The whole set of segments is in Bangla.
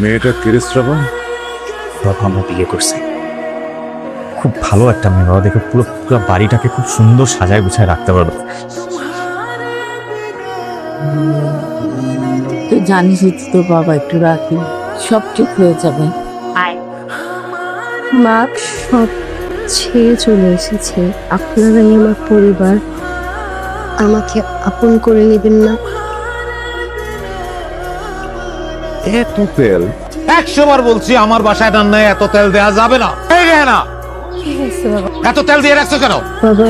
মেয়েটা কিরে শ্রাবণ? বাবা আমরা বিয়ে করছি, খুব ভালো একটা মেয়ে বাবা, দেখে পুরো পুরো বাড়িটাকে খুব সুন্দর সাজায় গুছায় রাখতে পারবো। তুই জানিস তোর বাবা একটু রাখি, সব ঠিক হয়ে যাবে। মা সব ছেড়ে চলে এসেছে, আপনারাই আমার পরিবার, আমাকে আপন করে নেবেন না? এত তেল? 100 বার বলছি আমার বাসায় রান্নায় এত তেল দেওয়া যাবে না। এই রেহানা, এত তেল দিয়ে রাখছো কেন? বাবা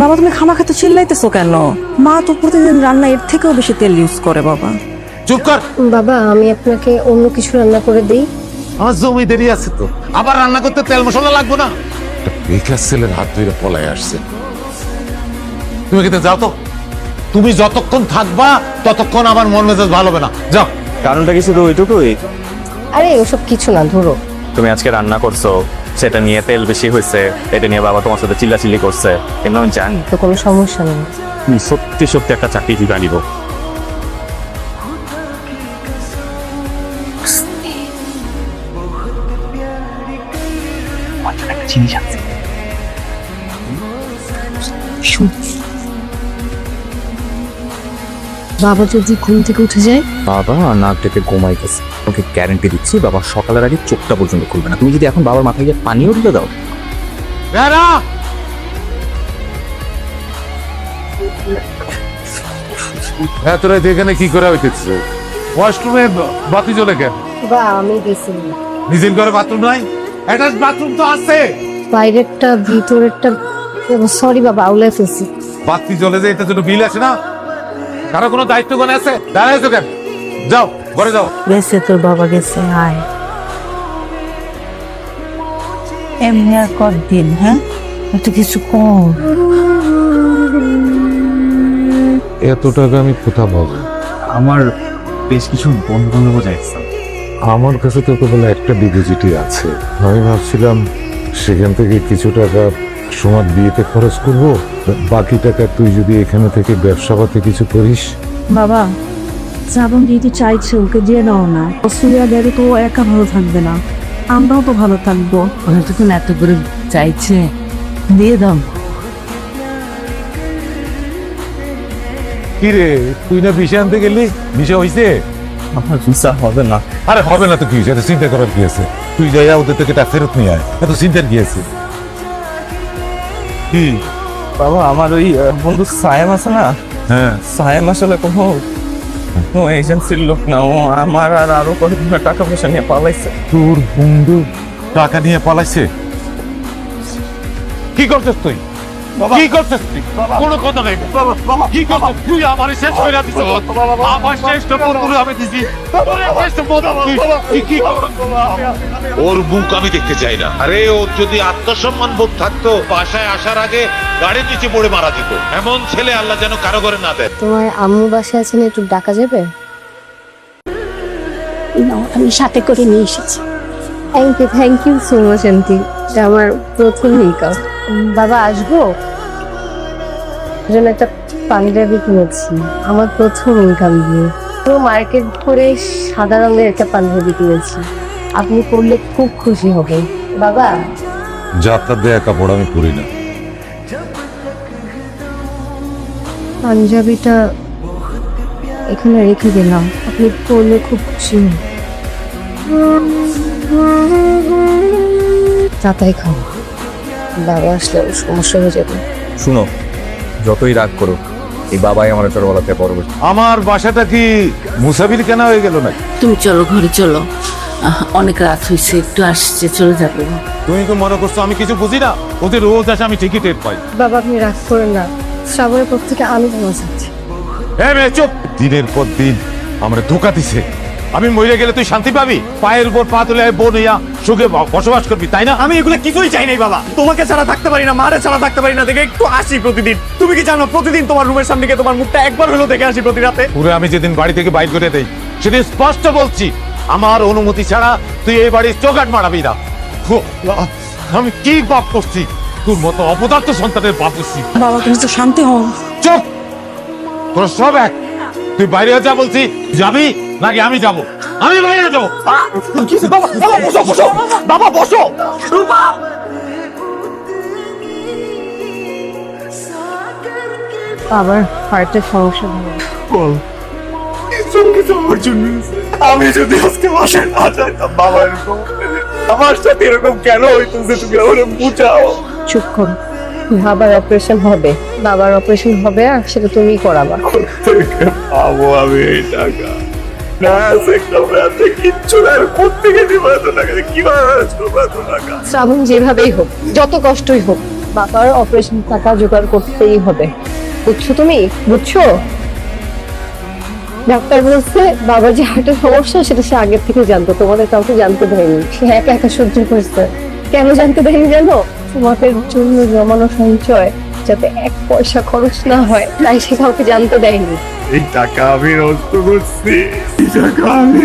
বাবা তুমি খামাখাতে চিল্লাইতেছো কেন? মা তো প্রতিদিন রান্না এর থেকেও বেশি তেল ইউজ করে বাবা। চুপ কর। বাবা আমি আপনাকে অন্য কিছু রান্না করে দিই। আমার জমি দেরি আছে তো, আবার রান্না করতে তেল মশলা লাগবে না। একটা বেকার ছেলের হাত ধরে পলায় আসছে। তুমি কিন্তু যাও তো, তুমি যতক্ষণ থাকবা ততক্ষণ আমার মন মেজাজ ভালো হবে না। যাও। কারণটা কি শুধু ওইটুকুই? আরে ওসব কিছু না, ধরো তুমি আজকে রান্না করছো, সেটা নিয়ে তেল বেশি হয়েছে, এটা নিয়ে বাবা তোমার সাথে চিল্লাচিল্লি করছে, এমন আমি জানি। তো কোনো সমস্যা নেই। তুমি সত্যি সত্যি একটা চাকরি দিবা নিব। জিনিস আছে বাবা যদি ঘুম থেকে উঠে যায়? বাবা নাক ডেকে ঘুমাইতেছে, ওকে গ্যারান্টি দিচ্ছি বাবা সকালের আগে চোখটা পর্যন্ত খুলবে না। তুমি যদি এখন বাবার মাথায় গিয়ে পানিও ঢেলে দাও। রেহানা, এত রাত এখানে কি করা হইতেছে? ওয়াশরুমে বাতি জ্বলে কেন? বা আমি গেছি নিজের ঘরে বাথরুম নাই? অ্যাটাচ বাথরুম তো আছে। বাইরেরটা ভিতরেরটা, সরি বাবা আউলে ফেলছি। বাতি জ্বলে যায়, এটার জন্য বিল আসে না? কারো কোনো দায়িত্ব কোন আছে? দাঁড়াইছো কেন? যাও ঘরে যাও। গেছে তোর বাবা গেছে, আয়। এমনি আর কতদিন? হ্যাঁ একটু কিছু কর। এত টাকা আমি কোথা পাবো? আমার বেশ কিছু বন্ধু বান্ধব যাইছে। আমার কাছে তো কেবল একটা ডিপোজিটই আছে। আমি ভাবছিলাম সেখান থেকে কিছু টাকা সোমার বিয়েতে খরচ করব, বাকি টাকা তুই যদি এখানে থেকে ব্যবসা পাতে কিছু করিস। বাবা শ্রাবণ যেহেতু চাইছে ওকে দিয়ে দাও না, অস্ট্রেলিয়া গেলে তো ও একা ভালো থাকবে না, আমরাও তো ভালো থাকবো। ওরা তখন এত করে চাইছে, দিয়ে দাও। কি রে, তুই না বিষয় আনতে গেলি? বিষয় হইছে? আমার ভিসা হবে না। আরে হবে না তো কি হয়েছে? এত চিন্তা করার কি আছে? তুই যাই ওদের থেকে টাকা ফেরত নিয়ে আয়, এত চিন্তার কি আছে? কি? বাবা আমার ওই বন্ধু সায়েম আছে না, হ্যাঁ, সায়েম আসলে কোনো এজেন্সির লোক না, ও আমার আর আরো কয়েকজনের টাকা পয়সা নিয়ে পালাইছে। তোর বন্ধু টাকা নিয়ে পালাইছে? কি করছিস তুই? কি করছিস তুই? কোনো কথা নাই। কি করছিস তুই? আমার শেষ করে দিছিস। আমার শ্রেষ্ঠ বন্ধু আমি দিছি। শ্রেষ্ঠ বন্ধু কি? ওর মুখ আমি দেখতে চাই না। আরে ওর যদি আত্মসম্মান বোধ থাকতো, বাসায় আসার আগে গাড়ির নিচে পড়ে মারা যেত। এমন ছেলে আল্লাহ যেন কারো ঘরে না দেয়। তোমার আম্মু বাসায় আছেন, একটু ডাকা যাবে? আমি সাথে করে নিয়ে এসেছি। Thank you so much aunty, এটা আমার প্রথম মেকআপ। বাবা আসবো? জন্য একটা পাঞ্জাবি কিনেছি, আমার প্রথম ইনকাম দিয়ে। পুরো মার্কেট করে সাদা রঙের একটা পাঞ্জাবি কিনেছি, আপনি পরলে খুব খুশি হবেন। বাবা যাত্রা দেয়া কাপড় আমি পরি না। পাঞ্জাবিটা এখানে রেখে দিলাম, আপনি পরলে খুব খুশি হবেন। তাতাই খাও, বাবা আসলে সমস্যা হয়ে যাবে। শুনো, যতই রাগ করো, এই বাবাই আমার ছোটবেলাতে পরবর্তী। আমার বাসাটা কি মুসাফির কেনা হয়ে গেল নাকি? তুমি চলো ঘরে চলো, অনেক রাত হয়েছে, একটু আসছে, চলে যাবে। তুমি তো মনে করছো আমি কিছু বুঝি না? ওদের রোজ আসে, আমি ঠিকই টের পাই। বাবা আপনি রাগ করেন না, শ্রাবণের পর থেকে আমি ভালো চাচ্ছি। চুপ! দিনের পর দিন আমরা ধোকা দিছে। আমি মরে গেলে তুই শান্তি পাবি? পায়ের উপর পা তুলে বোন হইয়া সুখে বসবাস করবি, তাই না? আমি এগুলো কিছুই চাই নাই বাবা, তোমাকে ছাড়া থাকতে পারি না, মারে ছাড়া থাকতে পারি না, দেখে একটু আসি প্রতিদিন। তুমি কি জানো প্রতিদিন তোমার রুমের সামনে গিয়ে তোমার মুখটা একবার হলেও দেখে আসি প্রতি রাতে? পুরো আমি যেদিন বাড়ি থেকে বাইর করে দেই সেদিন স্পষ্ট বলছি, আমার অনুমতি ছাড়া তুই এই বাড়ির চৌকাট মারাবি না। আমি কি পাপ করছি? তোর মতো অপদার্থ সন্তানের পাপ করছি। বাবা তুমি তো শান্তি হও। চুপ! তোর সব এক। তুই বাইরে যা বলছি, যাবি নাকি আমি যাব? আমি বাইরে যাবো। বাবা বাবা বসো বসো বাবা বসো। বাবার হার্টের সমস্যা হবে। বল এসব কিছু আমার জন্য হয়েছে। আমি যদি আজকে বাসায় না যাইতাম বাবা এরকম আমার সাথে এরকম কেন হইতেছে তুমি আমার বুঝাও। চুপ করো। বাবার অপারেশন হবে, বাবার অপারেশন হবে আর সেটা তুমিই করাবা। থেকে পাবো আমি এই টাকা না একটা রাতে কিচ্ছু না কোথেকে দিব এত টাকা কিভাবে আসবো এত টাকা। শ্রাবণ যেভাবেই হোক, যত কষ্টই হোক, বাবার অপারেশন টাকা জোগাড় করতেই হবে। বুঝছো তুমি? বুঝছো? ডাক্তার বলছে বাবার যে হার্টের সমস্যা সেটা সে আগের থেকে জানতো, তোমাদের কাউকে জানতে দেয়নি। সে একা একা সহ্য করেছে। কেন জানতে দেয়নি জানো? তোমাদের জন্য জমানো সঞ্চয় যাতে এক পয়সা খরচ না হয়, তাই সে কাউকে জানতে দেয়নি। এই টাকা আমি নষ্ট করছি এই টাকা আমি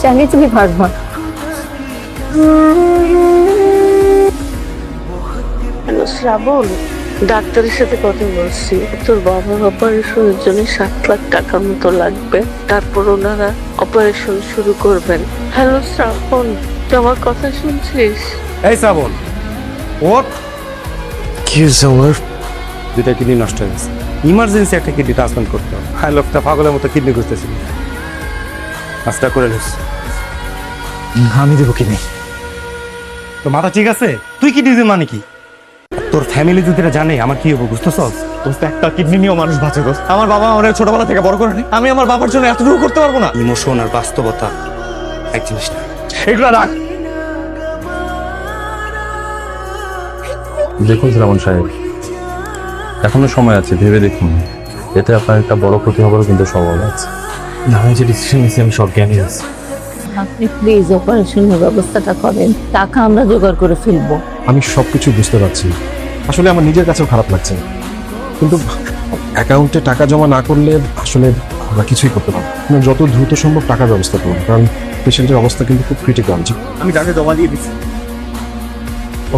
জানি তুমি পারবা। হ্যালো শ্রাবণ, ডাক্তারের সাথে কথা বলছি। তোর বাবার অপারেশনের জন্য 7 লাখ টাকার মতো লাগবে, তারপর ওনারা অপারেশন শুরু করবেন। হ্যালো শ্রাবণ, তুই আমার কথা শুনছিস? এই শ্রাবণ ওর কি হয়েছে আমার? দুইটা কিডনি নষ্ট হয়ে গেছে, ইমার্জেন্সি একটা কিডনি ট্রান্সপ্লান্ট করতে হবে। হ্যাঁ, লোকটা পাগলের মতো কিডনি খুঁজতেছিল, কাজটা করে নিস। আমি দেবো কিনে। তো মাথা ঠিক আছে? তুই কিডনি দিবি মানে কি? তোর ফ্যামিলি যদি এটা জানে আমার কি হবো বুঝতেছস? দোস্ত একটা কিডনি নিয়েও মানুষ বাঁচে দোস্ত। আমার বাবা আমার ছোটবেলা থেকে বড় করেনি, আমি আমার বাবার জন্য এতটুকু করতে পারবো না? ইমোশন আর বাস্তবতা এক জিনিস না। এগুলো রাখ। দেখুন শ্রাবণ সাহেব, এখনো সময় আছে, ভেবে দেখুন। এতে আপনার একটা বড় ক্ষতি হবারও কিন্তু সম্ভাবনা আছে। আমি যে ডিসিশন নিয়েছি আমি সব জ্ঞানী আছি। আপনি প্লিজ অপারেশনের ব্যবস্থাটা করেন, টাকা আমরা জোগাড় করে ফেলবো। আমি সবকিছু বুঝতে পারছি, আসলে আমার নিজের কাছেও খারাপ লাগছে, কিন্তু অ্যাকাউন্টে টাকা জমা না করলে আসলে আমরা কিছুই করতে পারবো না। যত দ্রুত সম্ভব টাকার ব্যবস্থা করুন, কারণ পেশেন্টের অবস্থা কিন্তু খুব ক্রিটিক্যাল। আমি টাকা জমা দিয়ে দিচ্ছি।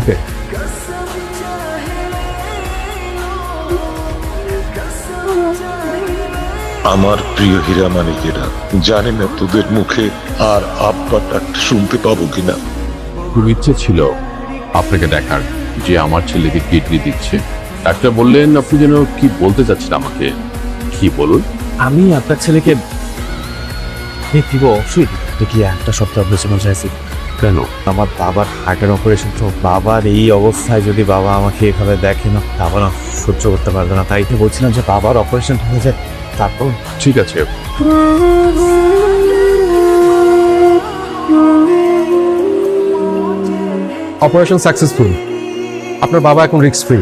ওকে, আমার প্রিয় হীরা মানিকেরা, জানি না তোদের মুখে আর আব্বা ডাকটা শুনতে পাবো কিনা। খুব ইচ্ছে ছিল আপনাকে দেখার, যে আমার ছেলেকে কিডনি দিচ্ছে। ডাক্তার বললেন আপনি যেন কি বলতে চাচ্ছেন আমাকে, কি বলুন? আমি আপনার ছেলেকে দিব অবশ্যই। দেখি একটা সপ্তাহ অপারেশন চাইছি। কেন? আমার বাবার হার্টের অপারেশন, তো বাবার এই অবস্থায় যদি বাবা আমাকে এভাবে দেখে না, বাবা না সহ্য করতে পারবে না। তাই তো বলছিলাম যে বাবার অপারেশন হয়ে যায় তারপর। ঠিক আছে, অপারেশন সাকসেসফুল, আপনার বাবা এখন রিস্ক ফ্রি।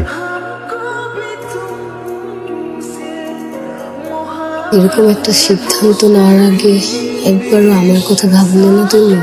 এরকম একটা সিদ্ধান্ত নেওয়ার আগে একবারও আমার কথা ভাবলে না তুমি?